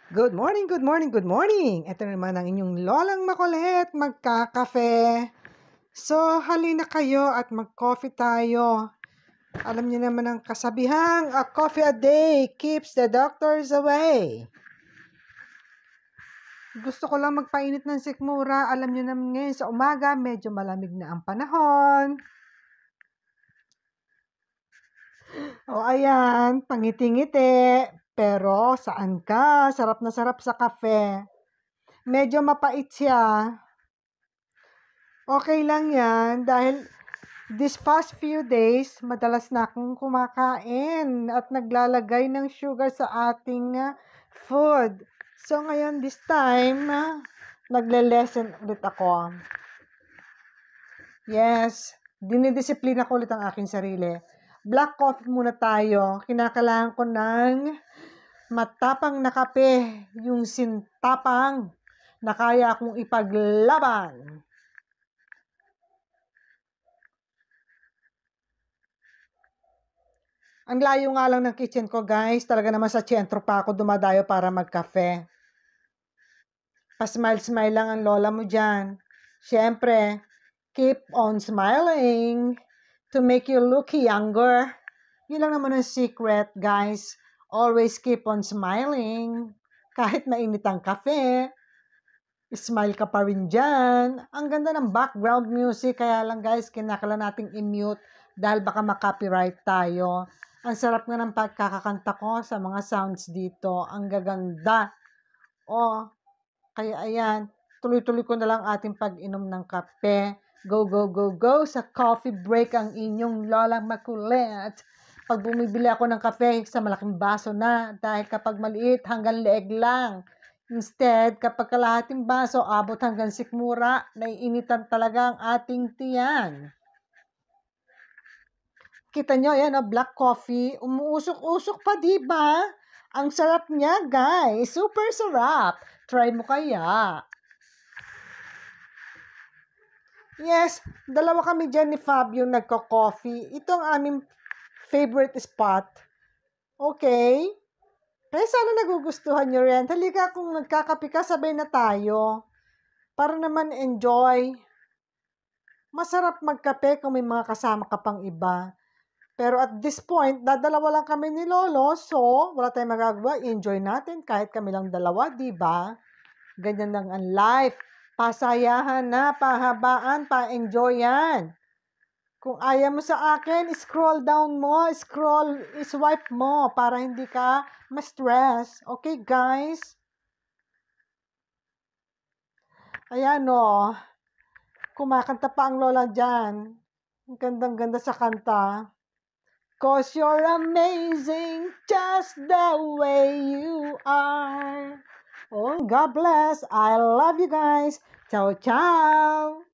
Good morning, good morning, good morning! Ito naman ang inyong lolang makulit, magkakafe. So, halina kayo at mag-coffee tayo. Alam niyo naman ang kasabihang, a coffee a day keeps the doctors away. Gusto ko lang magpainit ng sikmura. Alam niyo naman ngayon sa umaga, medyo malamig na ang panahon. O ayan, pangiti-ngiti. Pero saan ka? Sarap na sarap sa kafe. Medyo mapait siya. Okay lang yan dahil this past few days, madalas na akong kumakain at naglalagay ng sugar sa ating food. So ngayon this time, nagle-lessen ulit ako. Yes, dinidisiplina ko ulit ang aking sarili. Black coffee muna tayo. Kinakailangan ko ng matapang na kape, yung sintapang na kaya akong ipaglaban. Ang layo nga lang ng kitchen ko, guys. Talaga naman sa sentro pa ako dumadayo para magkafe. Pa-smile-smile lang ang lola mo dyan. Siyempre, keep on smiling to make you look younger. Yun lang naman ang secret, guys. Always keep on smiling. Kahit mainit ang kafe, smile ka pa rin dyan. Ang ganda ng background music. Kaya lang, guys, kinakailangan nating i-mute dahil baka makopyright tayo. Ang sarap nga ng pagkakakanta ko sa mga sounds dito. Ang gaganda. Kaya ayan, tuloy-tuloy ko na lang ating pag-inom ng kape. Go, go, go, go sa coffee break ang inyong lolang makulit. Pag bumibili ako ng kape sa malaking baso na, dahil kapag maliit hanggang leeg lang. Instead, kapag kalahating baso, abot hanggang sikmura, naiinitan talaga ang ating tiyan. Kita nyo, yan, black coffee. Umuusok-usok pa, diba? Ang sarap niya, guys. Super sarap. Try mo kaya. Yes, dalawa kami dyan ni Fabio nagko-coffee. Ito ang aming favorite spot. Okay? Kaya sana nagugustuhan nyo rin. Halika, kung nagkakape ka, sabay na tayo. Para naman enjoy. Masarap magkape kung may mga kasama ka pang iba. Pero at this point, dadalawa lang kami ni Lolo, so wala tayong magagawa. Enjoy natin kahit kami lang dalawa, di ba? Ganyan lang ang life. Pasayahan na, pahabaan, pa-enjoyan. Kung ayaw mo sa akin, scroll down mo, swipe mo para hindi ka ma-stress. Okay, guys? Ayan, o. Kumakanta pa ang lola dyan. Ang gandang-ganda sa kanta. 'Cause you're amazing just the way you are. Oh, God bless. I love you guys. Ciao, ciao.